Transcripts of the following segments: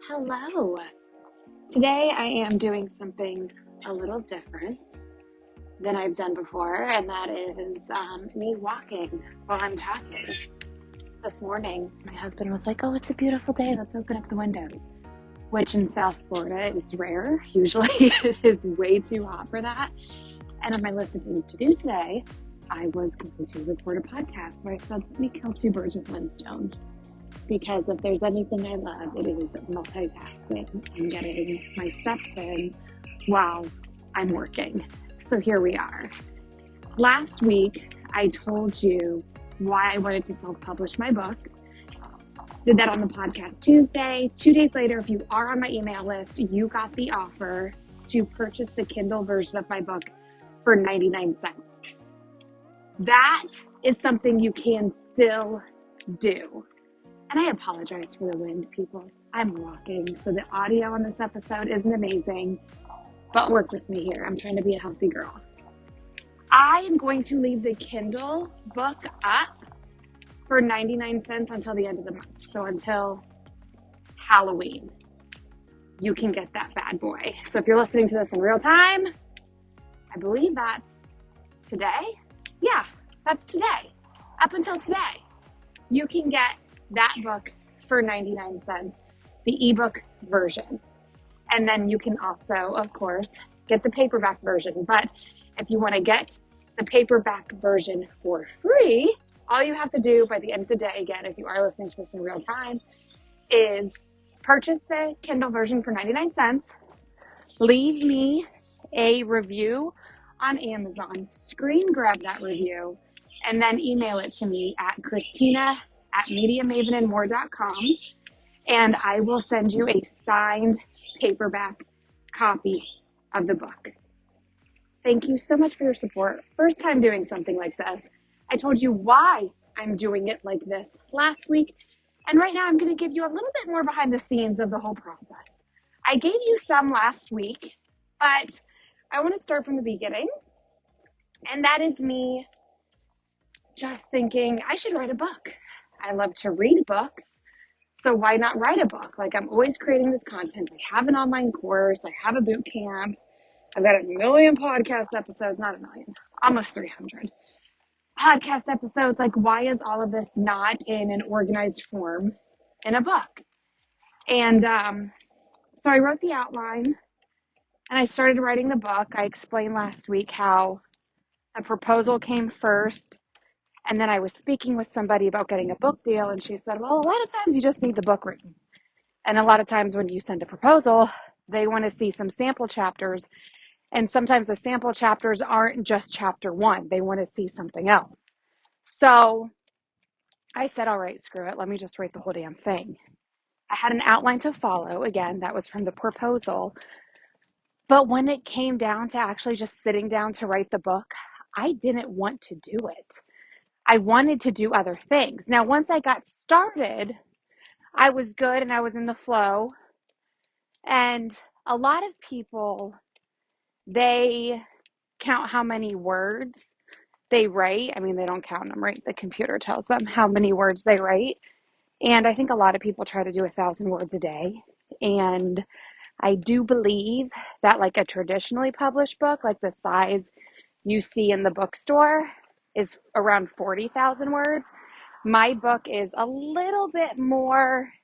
Hello. Today I am doing something a little different than I've done before, and that is me walking while I'm talking. This morning, my husband was like, "Oh, it's a beautiful day. Let's open up the windows," which in South Florida is rare. Usually it is way too hot for that. And on my list of things to do today, I was going to record a podcast. So I said, let me kill two birds with one stone. Because if there's anything I love, it is multitasking and getting my steps in while I'm working. So here we are. Last week, I told you why I wanted to self-publish my book. Did that on the podcast Tuesday. 2 days later, if you are on my email list, you got the offer to purchase the Kindle version of my book for 99 cents. That is something you can still do. And I apologize for the wind, people. I'm walking, so the audio on this episode isn't amazing, but work with me here. I'm trying to be a healthy girl. I am going to leave the Kindle book up for 99 cents until the end of the month. So until Halloween, you can get that bad boy. So if you're listening to this in real time, I believe that's today. Yeah, that's today. Up until today, you can get that book for 99 cents, the ebook version. And then you can also, of course, get the paperback version. But if you want to get the paperback version for free, all you have to do by the end of the day, again, if you are listening to this in real time, is purchase the Kindle version for 99 cents, leave me a review on Amazon, screen grab that review, and then email it to me at Christina@MediaMavenandMore.com, and I will send you a signed paperback copy of the book. Thank you so much for your support. First time doing something like this. I told you why I'm doing it like this last week, and right now I'm going to give you a little bit more behind the scenes of the whole process. I gave you some last week, but I want to start from the beginning, and that is me just thinking I should write a book. I love to read books, so why not write a book? Like, I'm always creating this content. I have an online course. I have a boot camp. I've got a million podcast episodes, not a million, almost 300 podcast episodes. Like, why is all of this not in an organized form in a book? And so I wrote the outline and I started writing the book. I explained last week how the proposal came first. And then I was speaking with somebody about getting a book deal, and she said, well, a lot of times you just need the book written. And a lot of times when you send a proposal, they want to see some sample chapters. And sometimes the sample chapters aren't just chapter one. They want to see something else. So I said, all right, screw it. Let me just write the whole damn thing. I had an outline to follow. Again, that was from the proposal. But when it came down to actually just sitting down to write the book, I didn't want to do it. I wanted to do other things. Now, once I got started, I was good and I was in the flow. And a lot of people, they count how many words they write. I mean, they don't count them, right? The computer tells them how many words they write. And I think a lot of people try to do 1,000 words a day. And I do believe that like a traditionally published book, like the size you see in the bookstore, is around 40,000 words. My book is a little bit more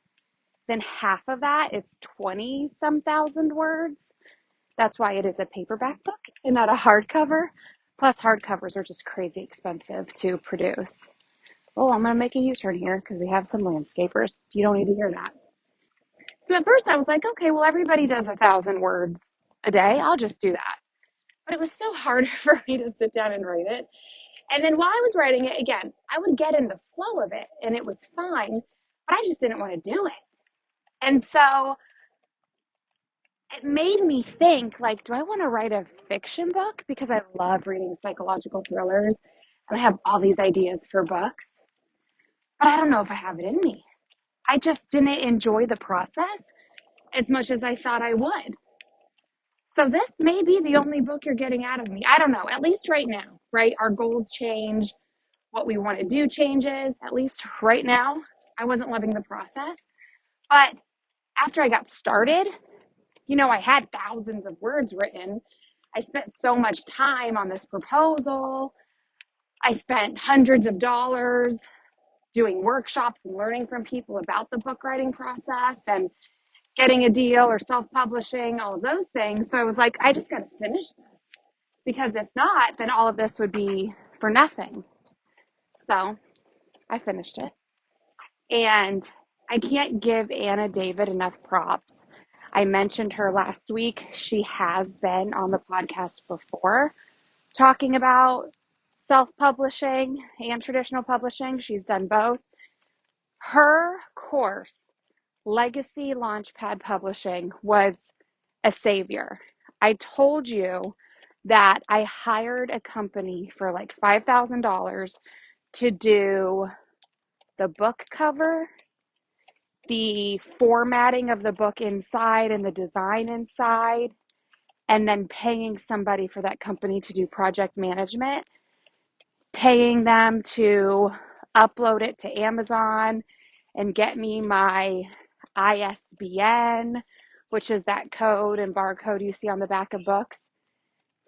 than half of that. It's 20-some thousand words. That's why it is a paperback book and not a hardcover. Plus, hardcovers are just crazy expensive to produce. Oh, I'm going to make a U-turn here because we have some landscapers. You don't need to hear that. So at first I was like, okay, well, everybody does 1,000 words a day. I'll just do that. But it was so hard for me to sit down and write it. And then while I was writing it, again, I would get in the flow of it and it was fine, but I just didn't want to do it. And so it made me think, like, do I want to write a fiction book? Because I love reading psychological thrillers and I have all these ideas for books, but I don't know if I have it in me. I just didn't enjoy the process as much as I thought I would. So this may be the only book you're getting out of me. I don't know, at least right now, right? Our goals change. What we want to do changes. At least right now, I wasn't loving the process. But after I got started, I had thousands of words written. I spent so much time on this proposal. I spent hundreds of dollars doing workshops and learning from people about the book writing process and getting a deal or self-publishing, all of those things. So I was like, I just got to finish this, because if not, then all of this would be for nothing. So I finished it. And I can't give Anna David enough props. I mentioned her last week. She has been on the podcast before talking about self-publishing and traditional publishing. She's done both. Her course, Legacy Launchpad Publishing, was a savior. I told you that I hired a company for like $5,000 to do the book cover, the formatting of the book inside and the design inside, and then paying somebody for that company to do project management, paying them to upload it to Amazon and get me my ISBN, which is that code and barcode you see on the back of books.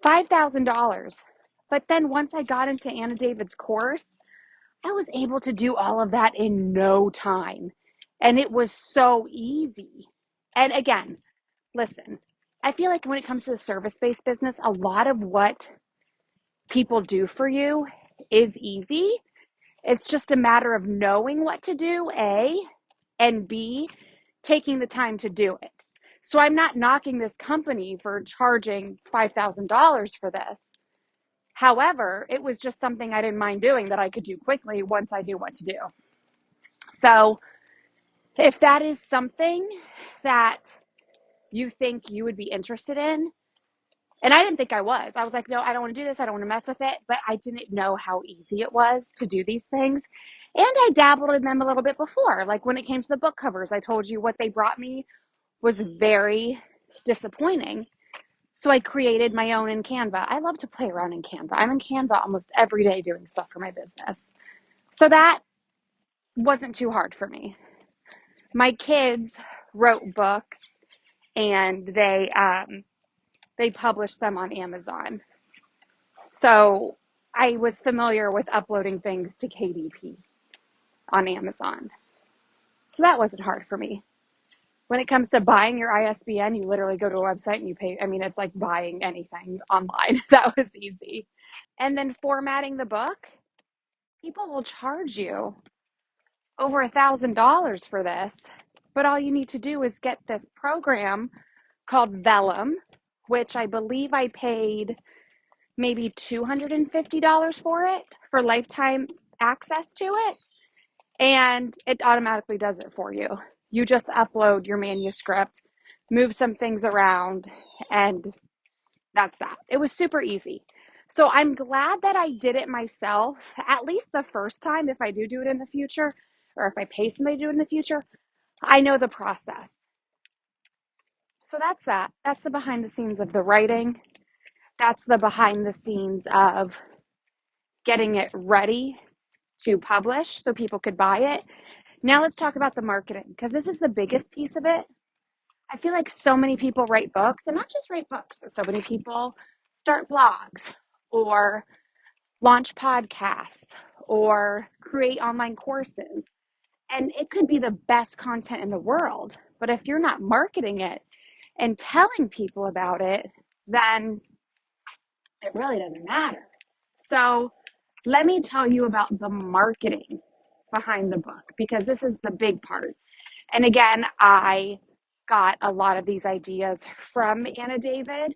$5,000. But then once I got into Anna David's course, I was able to do all of that in no time. And it was so easy. And again, listen, I feel like when it comes to the service-based business, a lot of what people do for you is easy. It's just a matter of knowing what to do, A, and B, taking the time to do it. So I'm not knocking this company for charging $5,000 for this. However, it was just something I didn't mind doing that I could do quickly once I knew what to do. So if that is something that you think you would be interested in, and I didn't think I was like, no, I don't want to do this. I don't want to mess with it. But I didn't know how easy it was to do these things. And I dabbled in them a little bit before. Like when it came to the book covers, I told you what they brought me was very disappointing. So I created my own in Canva. I love to play around in Canva. I'm in Canva almost every day doing stuff for my business. So that wasn't too hard for me. My kids wrote books and they published them on Amazon. So I was familiar with uploading things to KDP on Amazon. So that wasn't hard for me. When it comes to buying your ISBN, you literally go to a website and you pay. I mean, it's like buying anything online. That was easy. And then formatting the book, people will charge you over $1,000 for this. But all you need to do is get this program called Vellum, which I believe I paid maybe $250 for it for lifetime access to it. And it automatically does it for you. You just upload your manuscript, move some things around, and that's that. It was super easy. So I'm glad that I did it myself, at least the first time. If I do it in the future, or if I pay somebody to do it in the future, I know the process. So that's that. That's the behind the scenes of the writing. That's the behind the scenes of getting it ready to publish so people could buy it. Now let's talk about the marketing, because this is the biggest piece of it. I feel like so many people write books, and not just write books, but so many people start blogs or launch podcasts or create online courses. And it could be the best content in the world, but if you're not marketing it and telling people about it, then it really doesn't matter. So let me tell you about the marketing behind the book, because this is the big part. And again, I got a lot of these ideas from Anna David.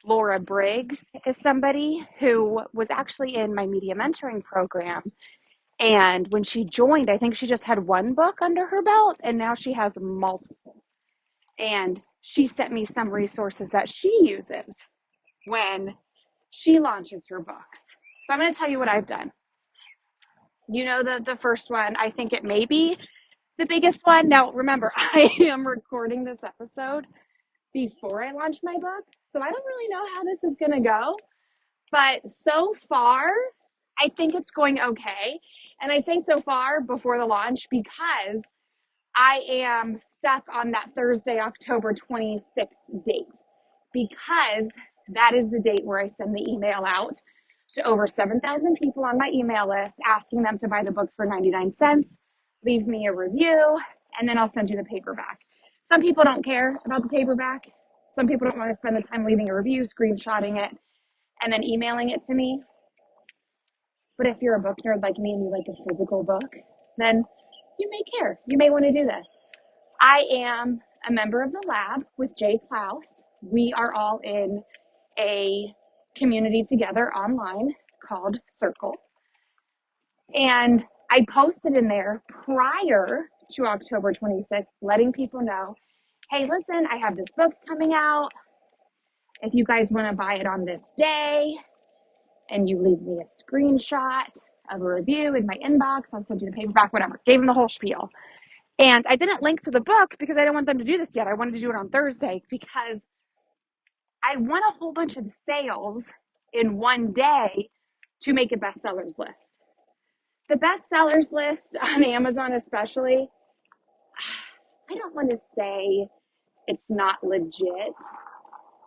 Laura Briggs is somebody who was actually in my media mentoring program. And when she joined, I think she just had one book under her belt, and now she has multiple. And she sent me some resources that she uses when she launches her books. So I'm going to tell you what I've done. The first one, I think it may be the biggest one. Now, remember, I am recording this episode before I launch my book, so I don't really know how this is going to go. But so far, I think it's going okay. And I say so far before the launch because I am stuck on that Thursday, October 26th date because that is the date where I send the email out to over 7,000 people on my email list, asking them to buy the book for 99 cents, leave me a review, and then I'll send you the paperback. Some people don't care about the paperback. Some people don't want to spend the time leaving a review, screenshotting it, and then emailing it to me. But if you're a book nerd like me and you like a physical book, then you may care. You may want to do this. I am a member of the lab with Jay Klaus. We are all in a community together online called Circle. And I posted in there prior to October 26th, letting people know, hey, listen, I have this book coming out. If you guys want to buy it on this day and you leave me a screenshot of a review in my inbox, I'll send you the paperback, whatever. Gave them the whole spiel. And I didn't link to the book because I didn't want them to do this yet. I wanted to do it on Thursday because I want a whole bunch of sales in one day to make a bestsellers list. The bestsellers list on Amazon especially, I don't want to say it's not legit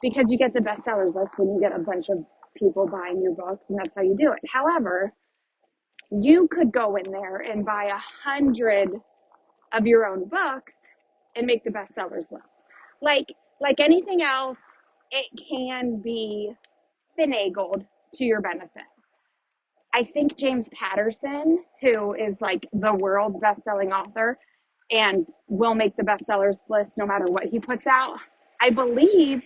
because you get the bestsellers list when you get a bunch of people buying your books and that's how you do it. However, you could go in there and buy 100 of your own books and make the bestsellers list. Like anything else, it can be finagled to your benefit. I think James Patterson, who is like the world's best-selling author and will make the bestsellers list no matter what he puts out, I believe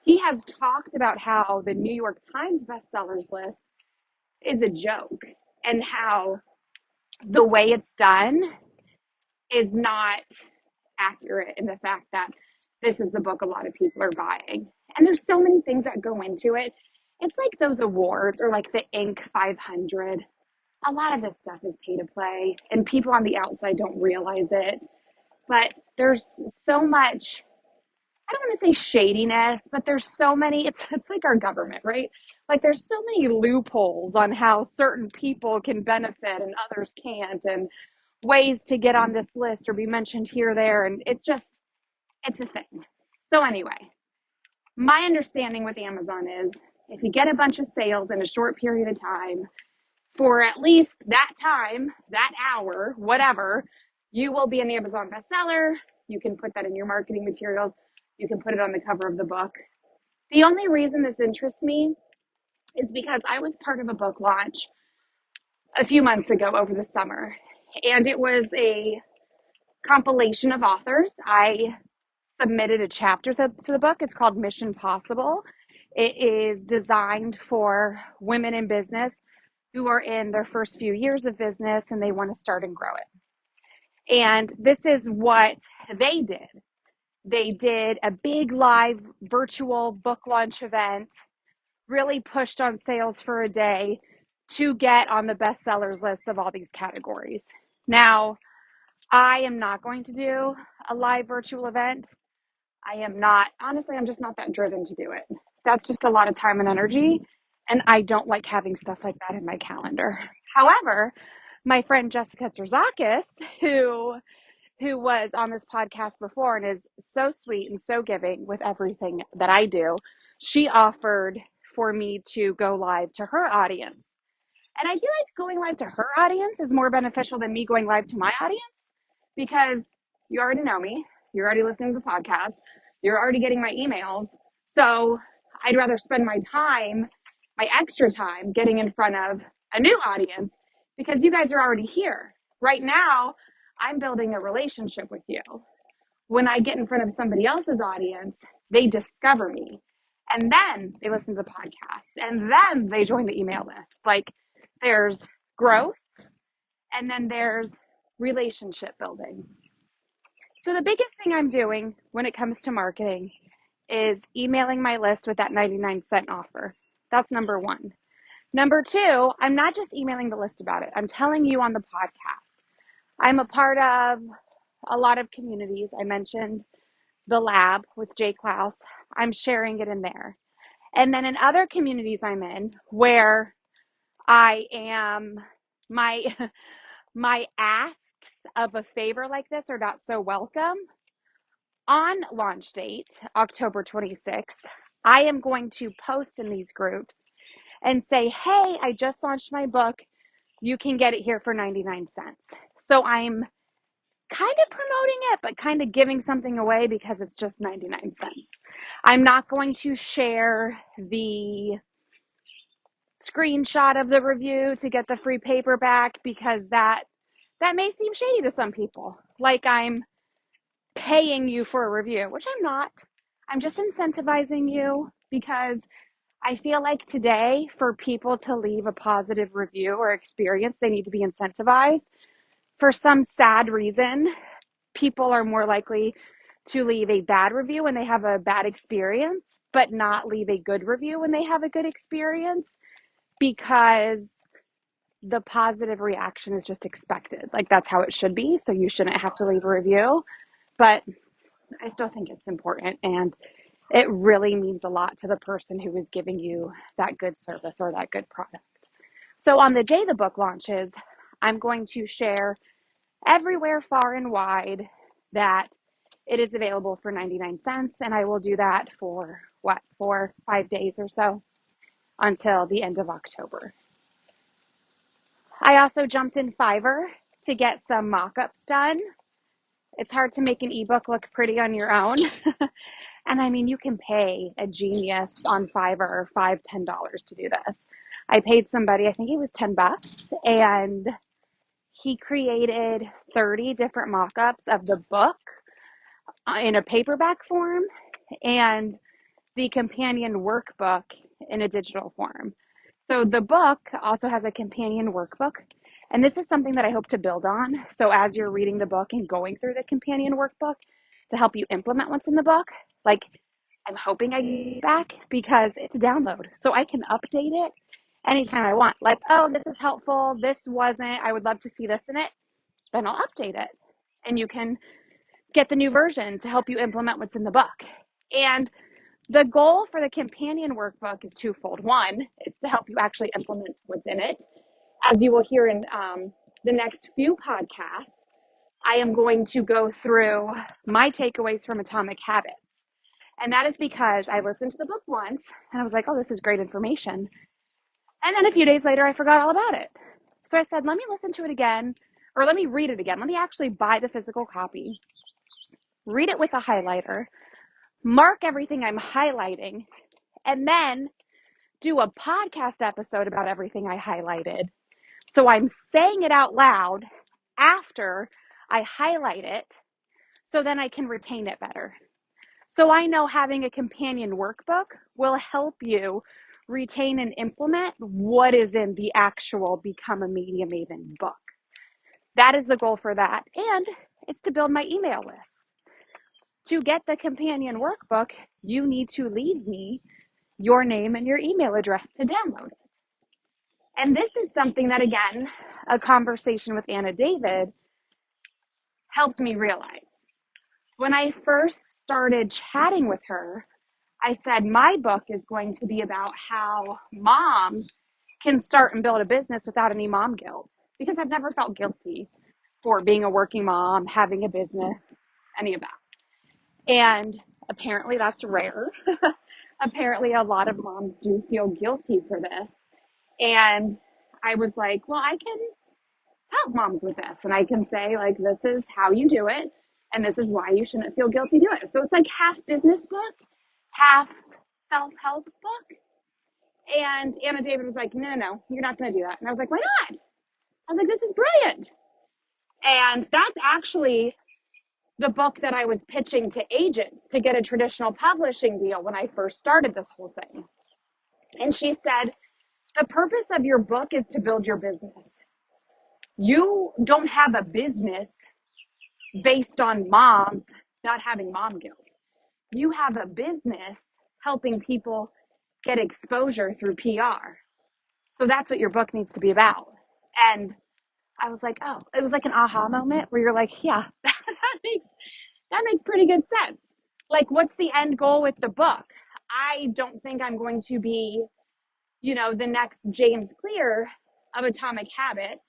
he has talked about how the New York Times bestsellers list is a joke and how the way it's done is not accurate in the fact that this is the book a lot of people are buying. And there's so many things that go into it. It's like those awards or like the Inc. 500. A lot of this stuff is pay to play and people on the outside don't realize it. But there's so much, I don't want to say shadiness, but there's so many, it's like our government, right? Like there's so many loopholes on how certain people can benefit and others can't, and ways to get on this list or be mentioned here or there. And it's a thing. So anyway, my understanding with Amazon is if you get a bunch of sales in a short period of time, for at least that time, that hour, whatever, you will be an Amazon bestseller. You can put that in your marketing materials. You can put it on the cover of the book. The only reason this interests me is because I was part of a book launch a few months ago over the summer, and it was a compilation of authors. I submitted a chapter to the book. It's called Mission Possible. It is designed for women in business who are in their first few years of business and they want to start and grow it. And this is what they did. They did a big live virtual book launch event, really pushed on sales for a day to get on the bestsellers list of all these categories. Now, I am not going to do a live virtual event. I am not, honestly, I'm just not that driven to do it. That's just a lot of time and energy, and I don't like having stuff like that in my calendar. However, my friend Jessica Terzakis, who was on this podcast before and is so sweet and so giving with everything that I do, she offered for me to go live to her audience. And I feel like going live to her audience is more beneficial than me going live to my audience because you already know me. You're already listening to the podcast. You're already getting my emails. So I'd rather spend my time, my extra time, getting in front of a new audience because you guys are already here. Right now, I'm building a relationship with you. When I get in front of somebody else's audience, they discover me. And then they listen to the podcast. And then they join the email list. Like there's growth and then there's relationship building. So the biggest thing I'm doing when it comes to marketing is emailing my list with that 99-cent offer. That's number one. Number two, I'm not just emailing the list about it. I'm telling you on the podcast. I'm a part of a lot of communities. I mentioned the lab with Jay Klaus. I'm sharing it in there. And then in other communities I'm in where I am, my asks of a favor like this are not so welcome. On launch date, October 26th, I am going to post in these groups and say, hey, I just launched my book. You can get it here for 99 cents. So I'm kind of promoting it, but kind of giving something away because it's just 99 cents. I'm not going to share the screenshot of the review to get the free paperback because that may seem shady to some people. Like I'm paying you for a review, which I'm not. I'm just incentivizing you because I feel like today for people to leave a positive review or experience, they need to be incentivized. For some sad reason, people are more likely to leave a bad review when they have a bad experience, but not leave a good review when they have a good experience because the positive reaction is just expected. Like that's how it should be. So you shouldn't have to leave a review. But I still think it's important and it really means a lot to the person who is giving you that good service or that good product. So on the day the book launches, I'm going to share everywhere far and wide that it is available for 99 cents. And I will do that for 5 days or so until the end of October. I also jumped in Fiverr to get some mock-ups done. It's hard to make an ebook look pretty on your own. And I mean, you can pay a genius on Fiverr $5-10 to do this. I paid somebody, I think it was $10, and he created 30 different mock-ups of the book in a paperback form and the companion workbook in a digital form. So the book also has a companion workbook. And this is something that I hope to build on. So as you're reading the book and going through the companion workbook to help you implement what's in the book, like I'm hoping I get back because it's a download. So I can update it anytime I want. Like, oh, this is helpful. This wasn't. I would love to see this in it. Then I'll update it. And you can get the new version to help you implement what's in the book. And the goal for the companion workbook is twofold. One, it's to help you actually implement what's in it. As you will hear in the next few podcasts, I am going to go through my takeaways from Atomic Habits. And that is because I listened to the book once and I was like, oh, this is great information. And then a few days later, I forgot all about it. So I said, let me listen to it again, or let me read it again. Let me actually buy the physical copy, read it with a highlighter, mark everything I'm highlighting, and then do a podcast episode about everything I highlighted. So I'm saying it out loud after I highlight it, so then I can retain it better. So I know having a companion workbook will help you retain and implement what is in the actual Become a Media Maven book. That is the goal for that. And it's to build my email list. To get the companion workbook, you need to leave me your name and your email address to download it. And this is something that, again, a conversation with Anna David helped me realize. When I first started chatting with her, I said, my book is going to be about how moms can start and build a business without any mom guilt. Because I've never felt guilty for being a working mom, having a business, any of that. And apparently that's rare. Apparently a lot of moms do feel guilty for this. And I was like, well, I can help moms with this. And I can say, like, this is how you do it. And this is why you shouldn't feel guilty doing it. So it's like half business book, half self-help book. And Anna David was like, no, you're not going to do that. And I was like, why not? I was like, this is brilliant. And that's actually the book that I was pitching to agents to get a traditional publishing deal when I first started this whole thing. And she said, the purpose of your book is to build your business. You don't have a business based on moms not having mom guilt. You have a business helping people get exposure through PR. So that's what your book needs to be about. And I was like, oh, it was like an aha moment where you're like, yeah, that makes pretty good sense. Like, what's the end goal with the book? I don't think I'm going to be, the next James Clear of Atomic Habits.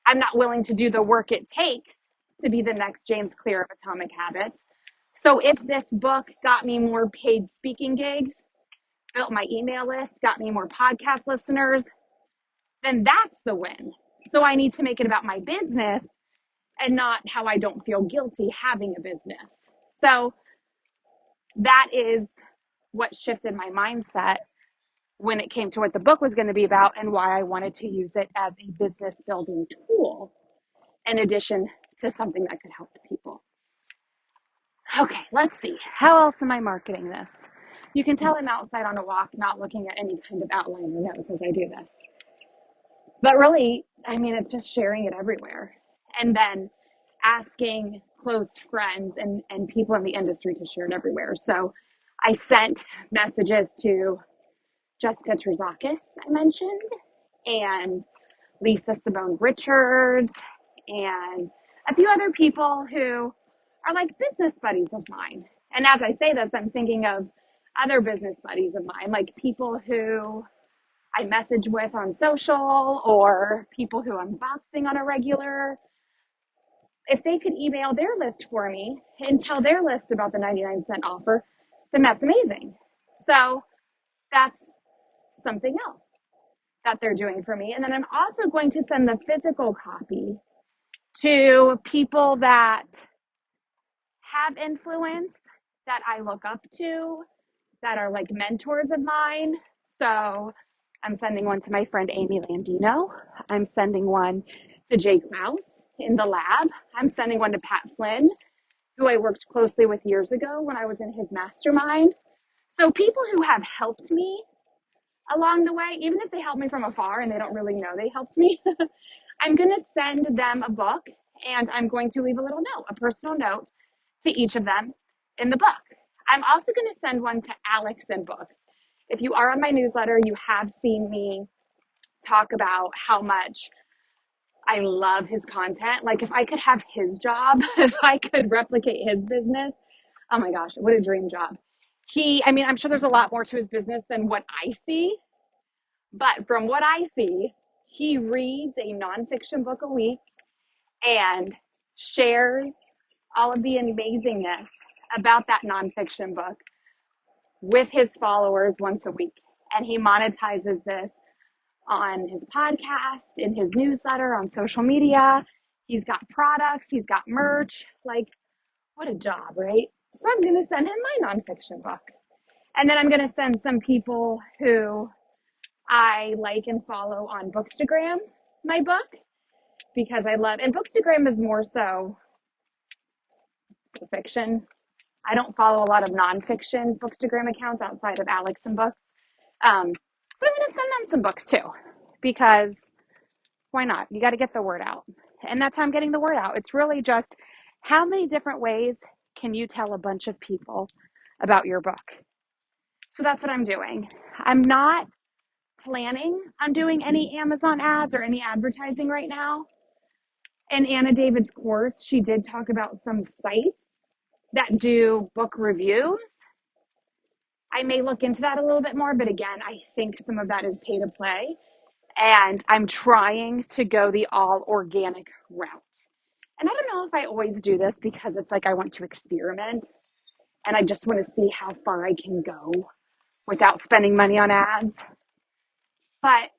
I'm not willing to do the work it takes to be the next James Clear of Atomic Habits. So if this book got me more paid speaking gigs, built my email list, got me more podcast listeners, then that's the win. So I need to make it about my business and not how I don't feel guilty having a business. So that is what shifted my mindset when it came to what the book was going to be about and why I wanted to use it as a business building tool in addition to something that could help people. Okay, let's see. How else am I marketing this? You can tell I'm outside on a walk, not looking at any kind of outline or notes as I do this. But really, I mean, it's just sharing it everywhere. And then asking close friends and people in the industry to share it everywhere. So I sent messages to Jessica Terzakis, I mentioned, and Lisa Simone Richards, and a few other people who are like business buddies of mine. And as I say this, I'm thinking of other business buddies of mine, like people who I message with on social or people who I'm boxing on a regular. If they could email their list for me and tell their list about the 99-cent offer, then that's amazing. So that's something else that they're doing for me. And then I'm also going to send the physical copy to people that have influence, that I look up to, that are like mentors of mine. So I'm sending one to my friend Amy Landino. I'm sending one to Jay Klaus in the lab. I'm sending one to Pat Flynn, who I worked closely with years ago when I was in his mastermind. So people who have helped me along the way, even if they help me from afar and they don't really know they helped me, I'm going to send them a book and I'm going to leave a little note, a personal note to each of them in the book. I'm also going to send one to Alex in Books. If you are on my newsletter, you have seen me talk about how much I love his content. Like if I could have his job, if I could replicate his business, oh my gosh, what a dream job. I'm sure there's a lot more to his business than what I see, but from what I see, he reads a nonfiction book a week and shares all of the amazingness about that nonfiction book with his followers once a week. And he monetizes this on his podcast, in his newsletter, on social media. He's got products, he's got merch. Like, what a job, right? So I'm going to send him my nonfiction book. And then I'm going to send some people who I like and follow on Bookstagram my book because I love, and Bookstagram is more so fiction. I don't follow a lot of nonfiction Bookstagram accounts outside of Alex and Books. But I'm going to send them some books too because why not? You got to get the word out. And that's how I'm getting the word out. It's really just how many different ways can you tell a bunch of people about your book? So that's what I'm doing. I'm not planning on doing any Amazon ads or any advertising right now. In Anna David's course, she did talk about some sites that do book reviews. I may look into that a little bit more, but again, I think some of that is pay to play. And I'm trying to go the all organic route. And I don't know if I always do this because it's like I want to experiment and I just want to see how far I can go without spending money on ads. But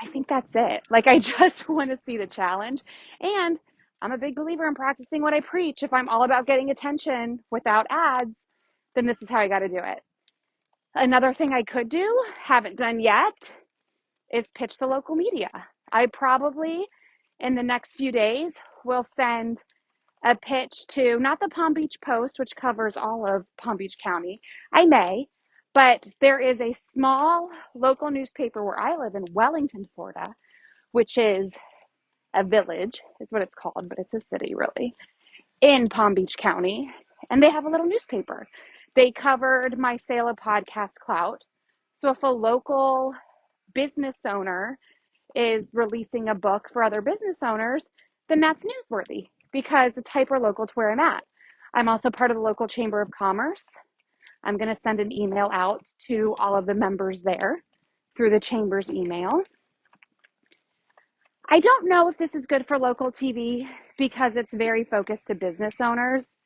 I think that's it. Like I just want to see the challenge. And I'm a big believer in practicing what I preach. If I'm all about getting attention without ads, then this is how I got to do it. Another thing I could do, haven't done yet, is pitch the local media. I probably, in the next few days, will send a pitch to not the Palm Beach Post, which covers all of Palm Beach County. I may, but there is a small local newspaper where I live in Wellington, Florida, which is a village, is what it's called, but it's a city really, in Palm Beach County. And they have a little newspaper. They covered my sale of podcast clout. So if a local business owner is releasing a book for other business owners, then that's newsworthy because it's hyper local to where I'm at. I'm also part of the local Chamber of Commerce. I'm going to send an email out to all of the members there through the Chamber's email. I don't know if this is good for local TV because it's very focused to business owners.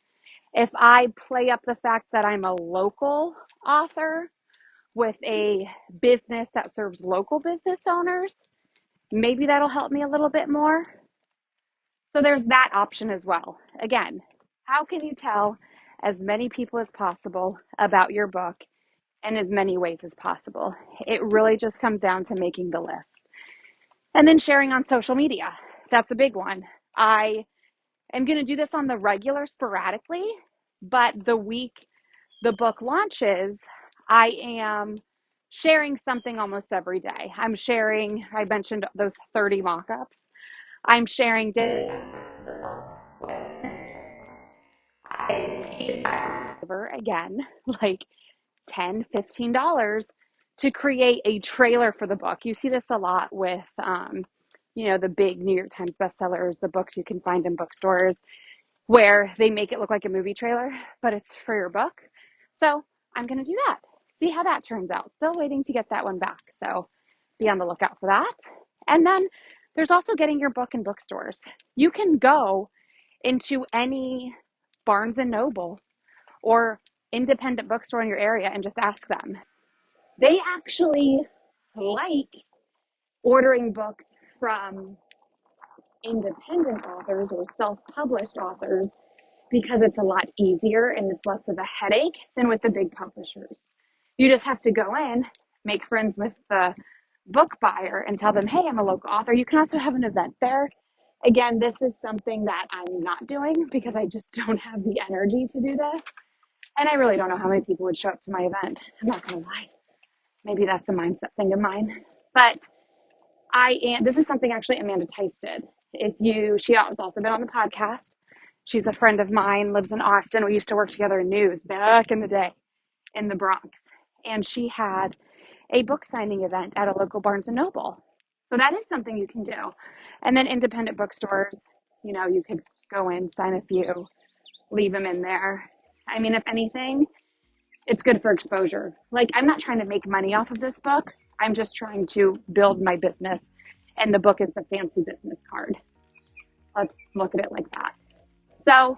If I play up the fact that I'm a local author with a business that serves local business owners, maybe that'll help me a little bit more. So there's that option as well. Again, how can you tell as many people as possible about your book in as many ways as possible? It really just comes down to making the list. And then sharing on social media. That's a big one. I am going to do this on the regular sporadically, but the week the book launches, I am sharing something almost every day. I mentioned those 30 mock-ups. I'm sharing again, like $10, $15 to create a trailer for the book. You see this a lot with, the big New York Times bestsellers, the books you can find in bookstores where they make it look like a movie trailer, but it's for your book. So I'm going to do that. See how that turns out. Still waiting to get that one back. So be on the lookout for that. And then there's also getting your book in bookstores. You can go into any Barnes and Noble or independent bookstore in your area and just ask them. They actually like ordering books from independent authors or self-published authors because it's a lot easier and it's less of a headache than with the big publishers. You just have to go in, make friends with the book buyer and tell them, hey, I'm a local author. You can also have an event there. Again, this is something that I'm not doing because I just don't have the energy to do this. And I really don't know how many people would show up to my event. I'm not going to lie. Maybe that's a mindset thing of mine. But this is something actually Amanda Tice did. She has also been on the podcast. She's a friend of mine, lives in Austin. We used to work together in news back in the day in the Bronx. And she had a book signing event at a local Barnes and Noble. So that is something you can do. And then independent bookstores, you could go in, sign a few, leave them in there. I mean, if anything, it's good for exposure. Like, I'm not trying to make money off of this book. I'm just trying to build my business. And the book is the fancy business card. Let's look at it like that. So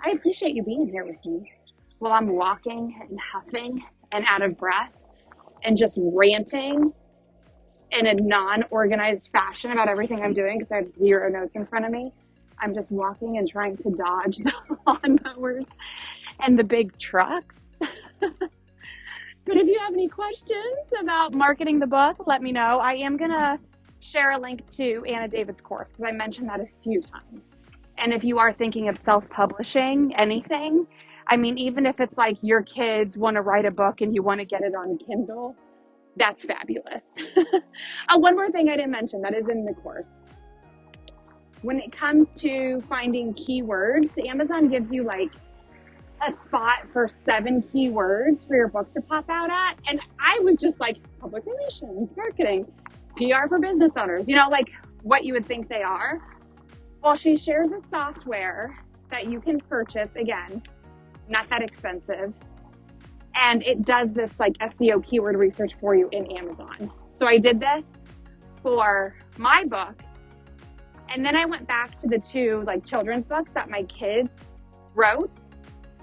I appreciate you being here with me while I'm walking and huffing and out of breath and just ranting in a non-organized fashion about everything I'm doing because I have zero notes in front of me. I'm just walking and trying to dodge the lawnmowers and the big trucks. But if you have any questions about marketing the book, let me know. I am going to share a link to Anna David's course because I mentioned that a few times. And if you are thinking of self-publishing anything, I mean, even if it's like your kids want to write a book and you want to get it on Kindle, that's fabulous. One more thing I didn't mention that is in the course. When it comes to finding keywords, Amazon gives you like a spot for 7 keywords for your book to pop out at. And I was just like, public relations, marketing, PR for business owners, like what you would think they are. Well, she shares a software that you can purchase, again, not that expensive. And it does this like SEO keyword research for you in Amazon. So I did this for my book. And then I went back to the 2 like children's books that my kids wrote.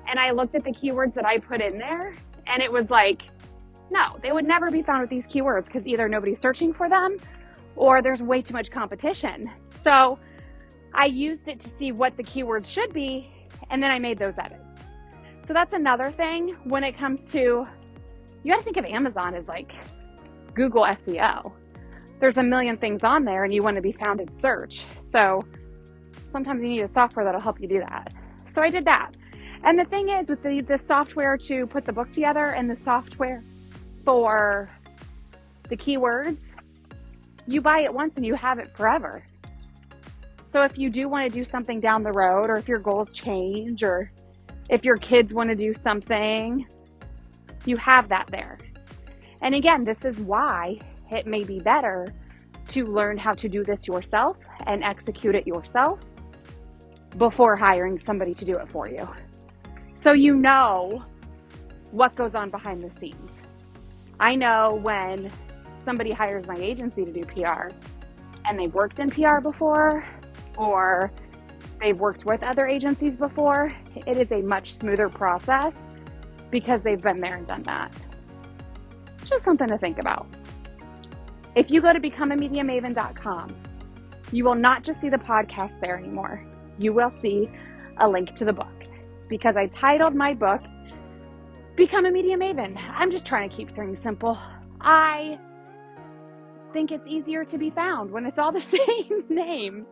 And I looked at the keywords that I put in there. And it was like, no, they would never be found with these keywords because either nobody's searching for them or there's way too much competition. So I used it to see what the keywords should be. And then I made those edits. So that's another thing when it comes to, you got to think of Amazon as like Google SEO. There's a million things on there and you want to be found in search. So sometimes you need a software that'll help you do that. So I did that. And the thing is with the software to put the book together and the software for the keywords, you buy it once and you have it forever. So if you do want to do something down the road, or if your goals change, or if your kids want to do something, you have that there. And again, this is why it may be better to learn how to do this yourself and execute it yourself before hiring somebody to do it for you. So you know what goes on behind the scenes. I know when somebody hires my agency to do PR and they've worked in PR before, or they've worked with other agencies before, it is a much smoother process because they've been there and done that. Just something to think about. If you go to becomeamediamaven.com, you will not just see the podcast there anymore. You will see a link to the book because I titled my book Become a Media Maven. I'm just trying to keep things simple. I think it's easier to be found when it's all the same name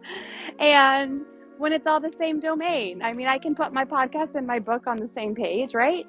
and when it's all the same domain. I mean, I can put my podcast and my book on the same page, right?